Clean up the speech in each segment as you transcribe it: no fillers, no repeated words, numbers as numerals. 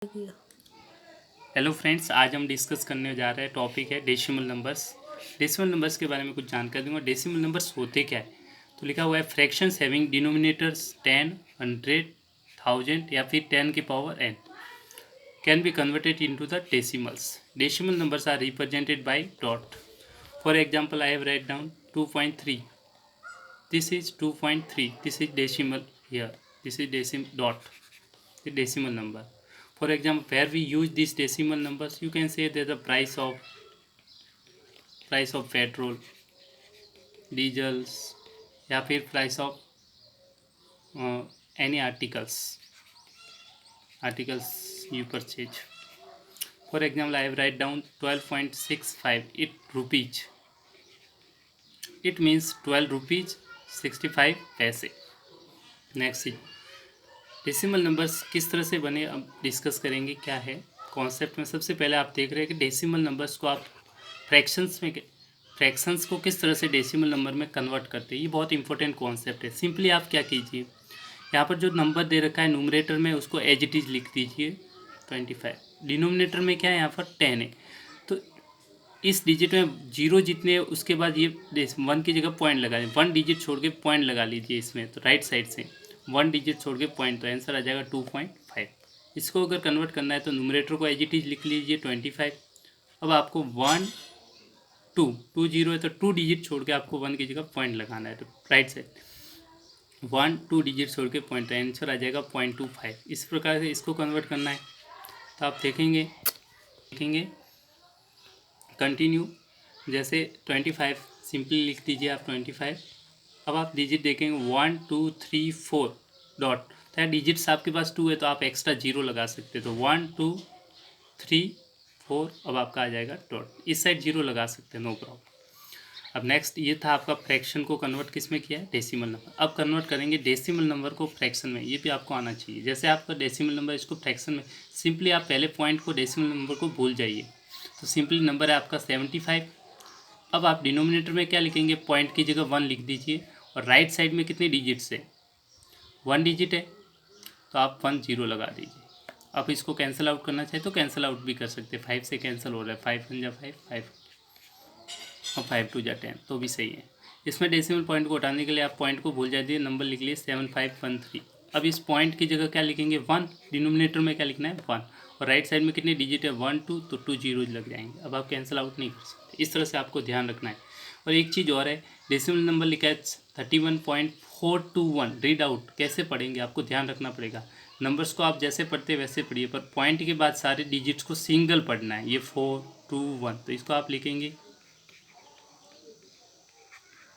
Hello friends, आज हम discuss करने जा रहे हैं। टॉपिक है डेसिमल नंबर्स। डेसिमल नंबर्स के बारे में कुछ जानकारी दूंगा। डेसिमल नंबर्स होते क्या है, तो लिखा हुआ है फ्रैक्शंस हैविंग डिनोमिनेटर्स 10, 100, 1000 या फिर 10 की power n can be converted into the decimals. Decimal numbers are represented by dot. For example, I have write down 2.3. This is 2.3. This is decimal here. This is dot, the decimal number. For example, where we use these decimal numbers, you can say that the price of petrol, diesels, या फिर price of any articles you purchase. For example, I have write down 12.65 it rupees. It means 12 rupees 65 पैसे. Next is decimal numbers किस तरह से बने, अब discuss करेंगे क्या है कॉन्सेप्ट में। सबसे पहले आप देख रहे हैं कि डेसिमल नंबर्स को आप फ्रैक्शंस को किस तरह से डेसिमल नंबर में कन्वर्ट करते हैं। ये बहुत इंपॉर्टेंट कॉन्सेप्ट है। सिंपली आप क्या कीजिए, यहाँ पर जो नंबर दे रखा है न्यूमरेटर में उसको एज इट इज़ लिख दीजिए 25। डिनोमिनेटर में क्या है, यहाँ पर 10 है, तो इस डिजिट में जीरो जितने उसके बाद ये 1 की जगह पॉइंट लगा दें। 1 डिजिट छोड़ के पॉइंट लगा लीजिए इसमें, तो राइट साइड से 1 डिजिट छोड़ के पॉइंट, तो आंसर आ जाएगा 2.5। इसको अगर कन्वर्ट करना है तो न्यूमरेटर को एज इट इज लिख लीजिए 25। अब आपको 1 2 जीरो है तो 2 डिजिट छोड़ के आपको 1 की जगह पॉइंट लगाना है, तो राइट साइड 1 2 डिजिट छोड़ के पॉइंट, तो आंसर आ जाएगा 0.25। इस प्रकार से इसको कन्वर्ट करना है, तो आप देखेंगे कंटिन्यू। जैसे 25 सिंपली लिख दीजिए आप 25। अब आप डिजिट देखेंगे 1 2 3 4 डॉट, तो डिजिट्स आपके पास 2 है तो आप एक्स्ट्रा जीरो लगा सकते हैं, तो 1 2 3 4 अब आपका आ जाएगा डॉट। इस साइड जीरो लगा सकते हैं, नो प्रॉब्लम। अब नेक्स्ट ये था आपका फ्रैक्शन को कन्वर्ट किस में किया है, डेसिमल नंबर। अब कन्वर्ट करेंगे डेसिमल नंबर को फ्रैक्शन में, ये भी आपको आना चाहिए। जैसे आपका डेसिमल नंबर, इसको फ्रैक्शन में सिंपली आप पहले पॉइंट को डेसिमल नंबर को भूल जाइए, तो सिंपली नंबर है आपका 75। अब आप डिनोमिनेटर में क्या लिखेंगे, पॉइंट की जगह 1 लिख दीजिए, और राइट साइड में कितने डिजिट्स है, 1 डिजिट है, तो आप 1 0 लगा दीजिए। आप इसको कैंसिल आउट करना चाहे तो कैंसिल आउट भी कर सकते हैं, 5 से कैंसिल हो रहा है, 5 1 जा 5 5 और 5 2 जा 10, तो भी सही है। इसमें डेसिमल पॉइंट को हटाने के लिए आप पॉइंट को भूल जाइए, नंबर लिख लिए 7513। अब इस पॉइंट की जगह क्या लिखेंगे, 1। डिनोमिनेटर में क्या लिखना है, 1, और राइट साइड में कितने डिजिट है, 1 2, तो 2 जीरो लग जाएंगे। अब आप कैंसिल आउट नहीं कर सकते, इस तरह से आपको ध्यान रखना है। और एक चीज़ और है, डेसिमल नंबर लिखा है 31.421, रीड आउट कैसे पढ़ेंगे आपको ध्यान रखना पड़ेगा। नंबर्स को आप जैसे पढ़ते वैसे पढ़िए, पर पॉइंट के बाद सारे डिजिट्स को सिंगल पढ़ना है। ये 4 2 1, तो इसको आप लिखेंगे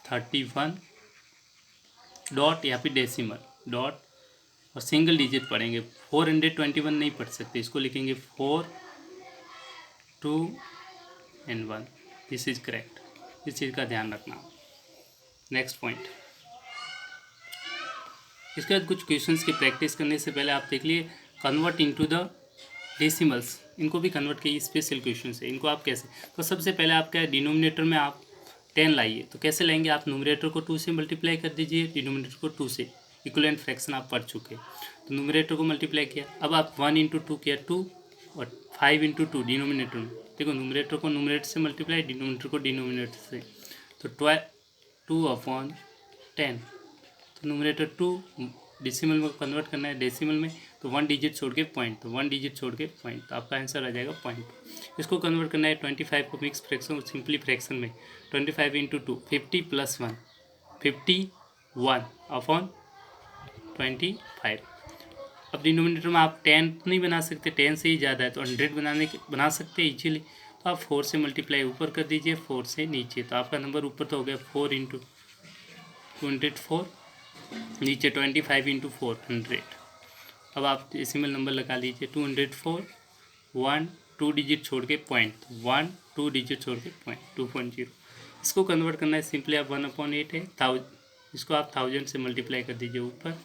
31 डॉट या फिर डेसिमल डॉट, और सिंगल डिजिट पढ़ेंगे। 421 नहीं पढ़ सकते, इसको लिखेंगे 4 2 and 1। दिस इज करेक्ट, इस चीज़ का ध्यान रखना। नेक्स्ट पॉइंट, इसके बाद कुछ क्वेश्चंस की प्रैक्टिस करने से पहले आप देख लिए कन्वर्ट इनटू द डेसिमल्स। इनको भी कन्वर्ट किए, स्पेशल क्वेश्चन है, इनको आप कैसे, तो सबसे पहले आप क्या, डिनोमिनेटर में आप 10 लाइए, तो कैसे लाएंगे, आप न्यूमरेटर को 2 से मल्टीप्लाई कर दीजिए, डिनोमिनेटर को 2 से। इक्विवेलेंट फ्रैक्शन आप पढ़ चुके, तो न्यूमरेटर को मल्टीप्लाई किया। अब आप 1 इंटू 2 किया 2, और 5 इंटू 2 डिनोमिनेटर में, देखो न्यूमरेटर को न्यूमरेटर से मल्टीप्लाई, डिनोमिनेटर को डिनोमिनेटर से, तो 2/10। तो न्यूमरेटर 2 डेसिमल में कन्वर्ट करना है, डेसिमल में, तो 1 डिजिट छोड़ के पॉइंट, तो 1 डिजिट छोड़ के पॉइंट, तो आपका आंसर आ जाएगा पॉइंट। इसको कन्वर्ट करना है 25 को मिक्स फ्रैक्शन और सिंपली फ्रैक्शन में, 25 इंटू 2 50 प्लस 1 51 अपॉन 25। अब डिनोमिनेटर में आप 10 नहीं बना सकते, 10 से ही ज़्यादा है, तो 100 बना सकते हैं इजीली, तो आप 4 से मल्टीप्लाई ऊपर कर दीजिए, 4 से नीचे, तो आपका नंबर ऊपर तो हो गया 4 इंटू 204, नीचे 25 इंटू 400। अब आप डेसिमल नंबर लगा लीजिए 204, 1 2 डिजिट छोड़ के पॉइंट, 1 2 डिजिट छोड़ के पॉइंट 2.0। इसको कन्वर्ट करना है, सिंपली आप 1/8 है 1000, इसको आप 1000 से मल्टीप्लाई कर दीजिए ऊपर,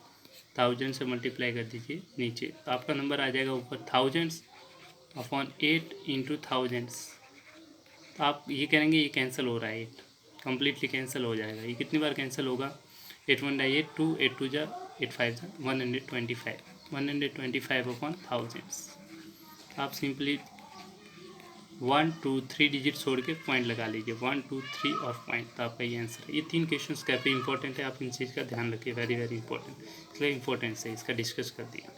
1000 से मल्टीप्लाई कर दीजिए नीचे, तो आपका नंबर आ जाएगा ऊपर 1000/8 इंटू 1000। तो आप ये करेंगे, ये कैंसिल हो रहा है, 8 कम्प्लीटली कैंसिल हो जाएगा। ये कितनी बार कैंसिल होगा, 8 1 8 2, 8 2 जा 8 5 जा 125, 125/1000। आप सिंपली 1 2 3 डिजिट छोड़ के पॉइंट लगा लीजिए, 1 2 3 और पॉइंट, तो आपका ये आंसर है। ये 3 क्वेश्चन काफ़ी इंपॉर्टेंट है, आप इन चीज़ का ध्यान रखिए, वेरी वेरी इंपॉर्टेंट, इसलिए इंपॉर्टेंट है, इसका डिस्कस कर दिया।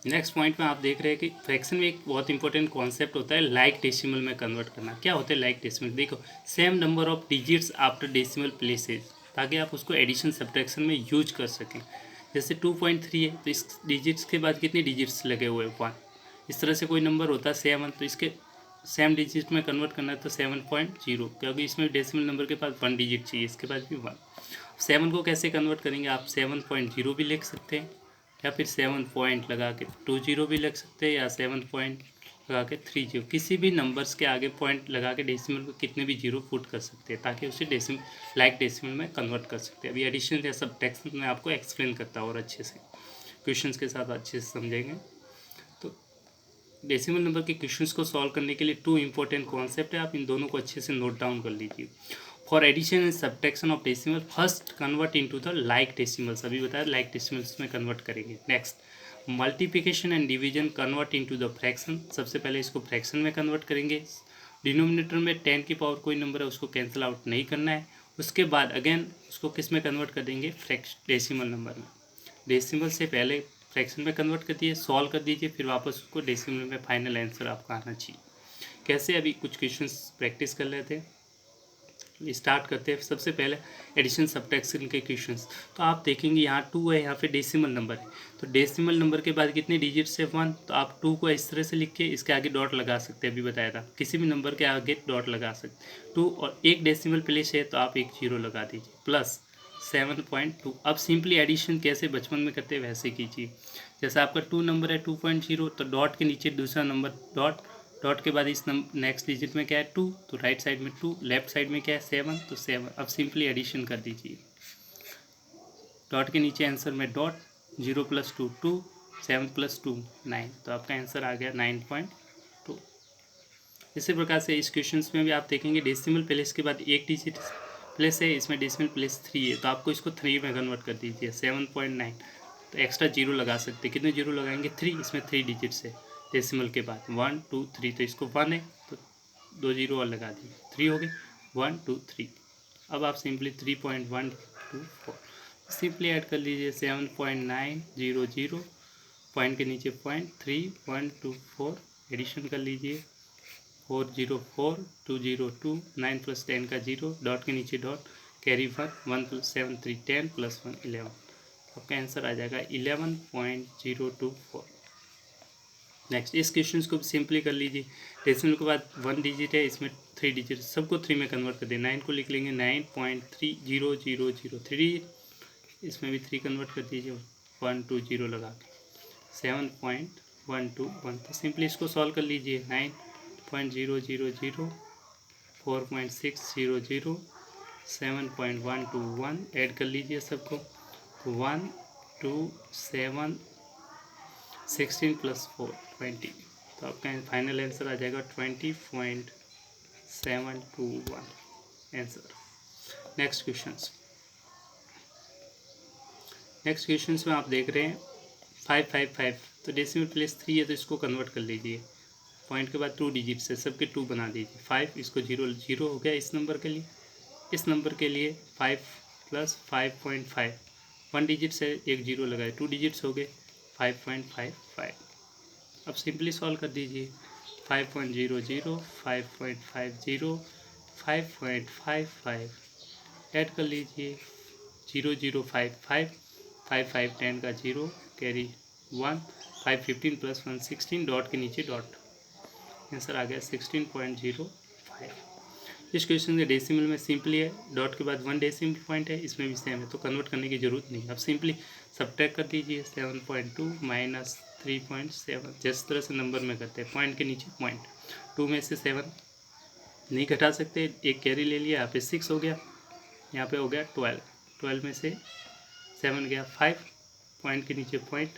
नेक्स्ट पॉइंट में आप देख रहे हैं कि फ्रैक्शन में एक बहुत इंपॉर्टेंट कॉन्सेप्ट होता है लाइक डेसिमल में कन्वर्ट करना। क्या होता है लाइक डेसिमल? देखो, same number of digits after decimal places, ताकि आप उसको एडिशन सब्ट्रैक्शन में यूज कर सकें। जैसे 2.3 है तो इस डिजिट्स के बाद कितने डिजिट्स लगे हुए हैं? 1। इस तरह से कोई नंबर होता है 7, तो इसके सेम डिजिट में कन्वर्ट करना है तो 7.0, क्योंकि इसमें डेसिमल नंबर के पास 1 डिजिट चाहिए, इसके पास भी 1। 7 को कैसे कन्वर्ट करेंगे? आप 7.0 भी लिख सकते हैं, या फिर 7 पॉइंट लगा के 20 भी लिख सकते हैं, या 7 पॉइंट लगा के 30, किसी भी नंबर्स के आगे पॉइंट लगा के डेसिमल को कितने भी जीरो पुट कर सकते हैं, ताकि उसे डेसिमल लाइक डेसिमल में कन्वर्ट कर सकते हैं। अभी एडिशन या सब्ट्रैक्शन में आपको एक्सप्लेन करता हूँ और अच्छे से क्वेश्चंस के साथ अच्छे से समझेंगे। तो डेसिमल नंबर के क्वेश्चंस को सॉल्व करने के लिए 2 इंपॉर्टेंट कॉन्सेप्ट है, आप इन दोनों को अच्छे से नोट डाउन कर लीजिए। For addition and subtraction of decimal, first convert into the like decimals, अभी बताया लाइक डेसिमल्स में कन्वर्ट करेंगे। Next multiplication and division convert into the fraction, सबसे पहले इसको फ्रैक्शन में कन्वर्ट करेंगे। डिनोमिनेटर में 10 की पावर कोई नंबर है उसको कैंसिल आउट नहीं करना है। उसके बाद अगेन उसको किस में कन्वर्ट कर देंगे? डेसिमल नंबर में। डेसिमल से पहले फ्रैक्शन में कन्वर्ट कर दिए, सॉल्व कर दीजिए, फिर वापस उसको डेसिमल में फाइनल आंसर आपका आना चाहिए। कैसे? अभी कुछ क्वेश्चंस प्रैक्टिस कर लेते हैं, स्टार्ट करते हैं। सबसे पहले एडिशन सब्ट्रैक्शन के क्वेश्चंस। तो आप देखेंगे यहाँ 2 है, यहाँ पे डेसिमल नंबर है, तो डेसिमल नंबर के बाद कितने डिजिट्स है? 1। तो आप 2 को इस तरह से लिख के इसके आगे डॉट लगा सकते हैं, अभी बताया था, किसी भी नंबर के आगे डॉट लगा सकते हैं। 2 और एक डेसिमल प्लेस है तो आप एक 0 लगा दीजिए, प्लस 7.2। अब सिंपली एडिशन कैसे बचपन में करते हैं वैसे कीजिए। जैसे आपका 2 नंबर है 2.0, तो डॉट के नीचे दूसरा नंबर डॉट, डॉट के बाद इस नेक्स्ट डिजिट में क्या है? 2, तो राइट साइड में 2, लेफ्ट साइड में क्या है? 7, तो 7। अब सिंपली एडिशन कर दीजिए, डॉट के नीचे आंसर में डॉट, 0 + 2 2, 7 + 2 9, तो आपका आंसर आ गया 9.2। इसी प्रकार से इस क्वेश्चन में भी आप देखेंगे डेसिमल प्लेस के बाद एक डिजिट प्लेस है, इसमें डेसिमल प्लेस 3 है, तो आपको इसको 3 में कन्वर्ट कर दीजिए, 7.9। तो एक्स्ट्रा 0 लगा सकते हैं, कितने 0 लगाएंगे? 3, इसमें 3 डिजिट्स है डेसिमल के बाद, 1 2 3, तो इसको 1 है तो 2 0 और लगा दिए, 3 हो गए, 1 2 3। अब आप सिंपली 3.124 सिंपली ऐड कर लीजिए, 7.900, पॉइंट के नीचे पॉइंट, 3124 एडिशन कर लीजिए, 404 202, 9 + 10 का 0, डॉट के नीचे डॉट, कैरी 1, 1 + 7 3 10 + 1 11, आपका आंसर आ जाएगा 11.024। नेक्स्ट इस क्वेश्चन को सिंपली कर लीजिए, डेसिमल के बाद 1 डिजिट है, इसमें 3 डिजिट, सबको 3 में कन्वर्ट कर दें। 9 को लिख लेंगे 9.300003, इसमें भी 3 कन्वर्ट कर दीजिए, 120 लगा के 7.121, तो सिंपली इसको सॉल्व कर लीजिए। 9.000, 4.600, 7.121 ऐड कर लीजिए सबको, 1 2 7 16 + 4 20, तो आपका फाइनल आंसर आ जाएगा 20.721 आंसर। नेक्स्ट क्वेश्चंस में आप देख रहे हैं 555, तो डेसिमल प्लेस 3 है तो इसको कन्वर्ट कर लीजिए, पॉइंट के बाद 2 डिजिट्स है, सबके 2 बना दीजिए, 5, इसको 0 0 हो गया इस नंबर के लिए, इस नंबर के लिए 5 + 5.5, 1 डिजिट से एक 0 लगाए, 2 डिजिट्स हो गए, 5.55। अब सिंपली सॉल्व कर दीजिए, 5.00, 5.50, 5.55 ऐड कर लीजिए, 0055, 5 10 का 0, कैरी 1, 5 15 + 1 16, डॉट के नीचे डॉट, आंसर आ गया 16.05। इस क्वेश्चन के डेसिमल में सिंपली है, डॉट के बाद 1 डेसिमल पॉइंट है, इसमें भी सेम है, तो कन्वर्ट करने की जरूरत नहीं। अब सिंपली सब्ट्रैक्ट कर दीजिए, 7.2 - 3.7, जिस तरह से नंबर में करते हैं, पॉइंट के नीचे पॉइंट, 2 में से 7 नहीं घटा सकते, एक कैरी ले लिया, यहाँ पे 6 हो गया, यहाँ पे हो गया 12, 12 में से 7 गया 5, पॉइंट के नीचे पॉइंट,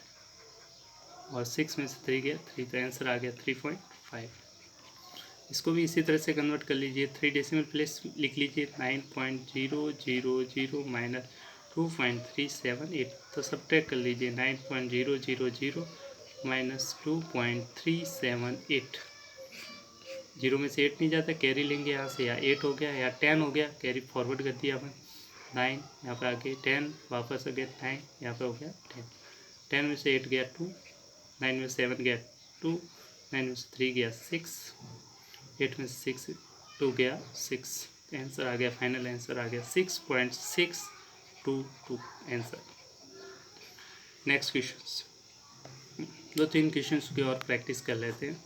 और 6 में से 3 गया 3, तो आंसर आ गया 3.5। इसको भी इसी तरह से कन्वर्ट कर लीजिए, 3 डेसिमल प्लेस लिख लीजिए, 9.000 - 2.378, तो सब्ट्रैक्ट कर लीजिए, 9.000 -2.378। जीरो में से 8 नहीं जाता, कैरी लेंगे यहाँ से, या 8 हो गया या 10 हो गया, कैरी फॉरवर्ड कर दिया अपन। 9 यहाँ पे आगे 10, वापस आ गया 9, यहाँ पे हो गया 10। 10 में से 8 गया 2, 9 में से 7 गया 2, 9 में से 3 गया 6, 8 में से 6 2 गया 6। आंसर आ गया, फाइनल आंसर आ गया 6.622 आंसर। नेक्स्ट क्वेश्चन, 2-3 क्वेश्चन की और प्रैक्टिस कर लेते हैं।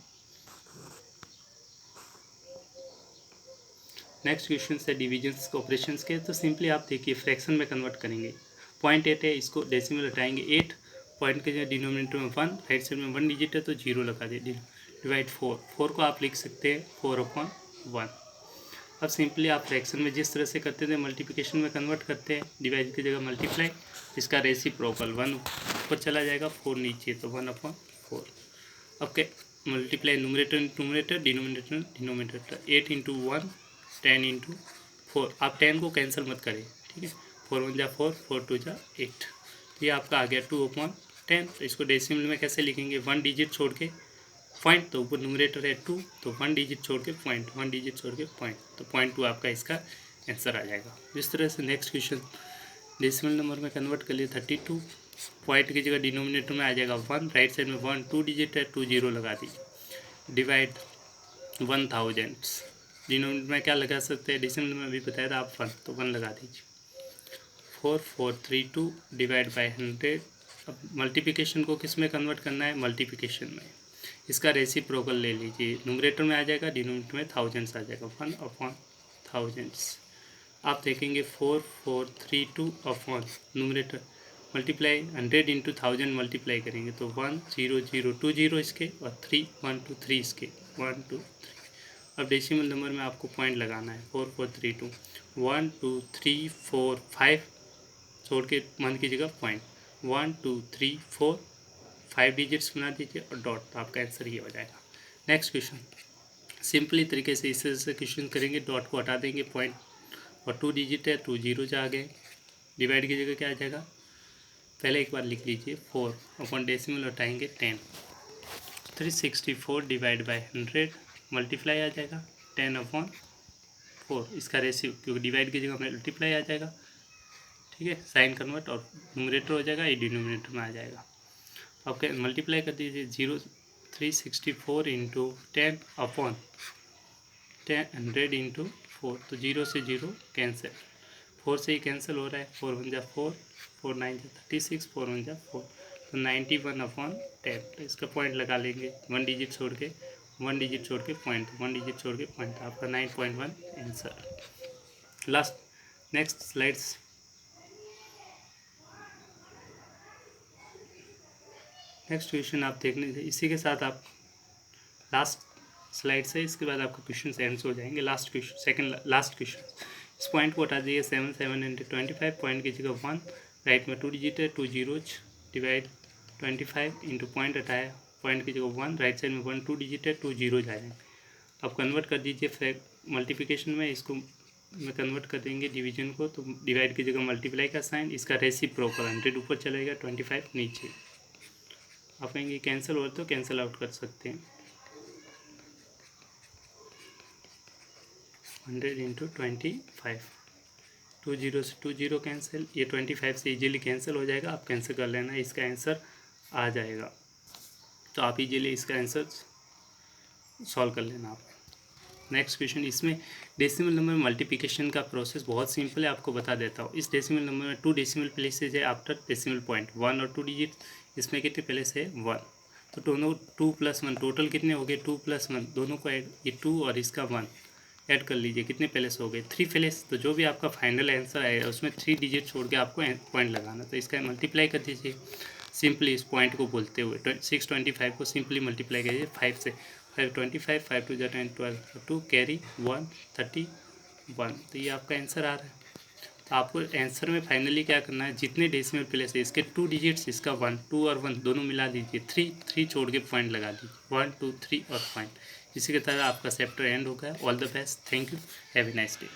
नेक्स्ट क्वेश्चन है डिविजन्स ऑपरेशंस के। तो सिंपली आप देखिए, फ्रैक्शन में कन्वर्ट करेंगे। 0.8 है, इसको डेसिमल हटाएंगे 8, पॉइंट के जगह डिनोमिनेटर में 1, राइट साइड में 1 डिजिट है तो 0 लगा दे। डिवाइड 4 को आप लिख सकते हैं 4/1। अब सिंपली आप फ्रैक्शन में जिस तरह से करते थे मल्टीप्लिकेशन में कन्वर्ट करते हैं, डिवाइड की जगह मल्टीप्लाई, इसका रेसिप्रोकल 1 ऊपर चला जाएगा, 4 नीचे, तो 1/4। अब क्या, multiply numerator numerator, denominator denominator, 8 × 1 10 × 4। आप 10 को कैंसिल मत करें, ठीक है। 4 1 जा 4, 4 2 जा 8। तो ये आपका आ गया 2/10। तो इसको डेसिमल में कैसे लिखेंगे, 1 डिजिट छोड़ के पॉइंट, तो ऊपर न्यूमरेटर है 2, तो 1 डिजिट छोड़ के पॉइंट, 1 डिजिट छोड़ के पॉइंट, तो 0.2 आपका इसका आंसर आ जाएगा। इस तरह से नेक्स्ट क्वेश्चन डेसिमल नंबर में कन्वर्ट कर लिए 32, पॉइंट की जगह डिनोमिनेटर में आ जाएगा 1, राइट साइड में 1 2 डिजिट है, 2 0 लगा दीजिए। डिवाइड 1000, डिनोमिनेटर में क्या लगा सकते हैं, डेसिमल में अभी बताया था आप 1, तो 1 लगा दीजिए। 4432 डिवाइड बाय 100। अब मल्टीप्लिकेशन को किस में कन्वर्ट करना है, मल्टीप्लिकेशन में। इसका रेसिप्रोकल ले लीजिए, न्यूमरेटर में आ जाएगा, डिनोमिनेटर में थाउजेंड्स आ जाएगा, 1/1000। आप देखेंगे 4432 अपॉन न्यूमरेटर मल्टीप्लाई 100 × 1000 मल्टीप्लाई करेंगे तो 1 0 0 2 0 इसके, और 3 1 2 3 इसके, 1 2 3। अब डेसिमल नंबर में आपको पॉइंट लगाना है, 4432 1 2 3 4 5 छोड़ के मन की जगह पॉइंट, 1 2 3 4 5 डिजिट्स बना दीजिए और डॉट, तो आपका आंसर ये हो जाएगा। नेक्स्ट क्वेश्चन सिंपली तरीके से इस तरह से क्वेश्चन करेंगे, डॉट को हटा देंगे, पॉइंट और 2 डिजिट है, 2 0 जा गए। डिवाइड की जगह क्या आ जाएगा, पहले एक बार लिख लीजिए 4 अपन डेसिमल हटाएंगे 10, 364 डिवाइड बाय 100 मल्टीप्लाई आ जाएगा 10/4। इसका रेशियो, क्योंकि डिवाइड की जगह मल्टीप्लाई आ जाएगा, ठीक है, साइन कन्वर्ट, और न्यूमरेटर हो जाएगा, ये डिनोमिनेटर में आ जाएगा। अब मल्टीप्लाई कर दीजिए 364 × 10/100 × 4, तो 0 से 0 कैंसिल, 4 से ही कैंसिल हो रहा है, 4 1 जा 4, 4 9 जा 36, 4 1 जा 4, तो 91/10। तो इसका पॉइंट लगा लेंगे, 1 डिजिट छोड़ के, 1 डिजिट छोड़ के पॉइंट, 1 डिजिट छोड़ के पॉइंट, आपका 9.1 answer. Last next slides, next question आप देखने, इसी के साथ आप लास्ट स्लाइड से, इसके बाद आपका क्वेश्चन एंड हो जाएंगे। Last question, second last question, इस पॉइंट को हटा दीजिए, 7 पॉइंट की जगह 1, राइट में 2 डिजिट है, 2 जीरोज, डिवाइड 25 × पॉइंट हटाया, पॉइंट की जगह 1, राइट साइड में 1 2 डिजिट है, 2 जीरो जाएंगे। अब कन्वर्ट कर दीजिए मल्टीप्लिकेशन में, इसको में कन्वर्ट कर देंगे डिवीजन को, तो डिवाइड की जगह मल्टीप्लाई का साइन, इसका रेसिप्रोकल 100 ऊपर चलेगा, 25 नीचे। आप कहेंगे कैंसिल हो तो कैंसिल आउट कर सकते हैं, 100 × 25, 2 0 से 2 0 कैंसिल, ये 25 से इजीली कैंसिल हो जाएगा, आप कैंसिल कर लेना, इसका आंसर आ जाएगा। तो आप इजीली इसका आंसर सॉल्व कर लेना आप। नेक्स्ट क्वेश्चन, इसमें डेसिमल नंबर मल्टीप्लिकेशन का प्रोसेस बहुत सिंपल है, आपको बता देता हूँ। इस डेसिमल नंबर में 2 डेसिमल प्लेसेज है आफ्टर डेसिमल पॉइंट, 1 और 2 डिजिट, इसमें कितने प्लेस है 1, तो दोनों 2 + 1 टोटल कितने हो गए, 2 + 1 दोनों को ऐड, ये 2 और इसका 1 ऐड कर लीजिए, कितने प्लेस हो गए 3 प्लेस। तो जो भी आपका फाइनल आंसर आएगा उसमें 3 डिजिट छोड़ के आपको पॉइंट लगाना, तो इसका मल्टीप्लाई कर दीजिए सिंपली, इस पॉइंट को बोलते हुए 625 को सिंपली मल्टीप्लाई कीजिए 5 से, 5 25, 5 2 जा 10 12, 2 कैरी 1 31, तो ये आपका आंसर आ रहा है। तो आपको आंसर में फाइनली क्या करना है, जितने डेसिमल प्लेस है इसके 2 डिजिट्स, इसका 1 2 और 1 दोनों मिला दीजिए, 3 छोड़ के पॉइंट लगा दीजिए, 1 2 3 और पॉइंट। इसी के तरह आपका चैप्टर एंड हो गया। All the best, thank you, have a nice day.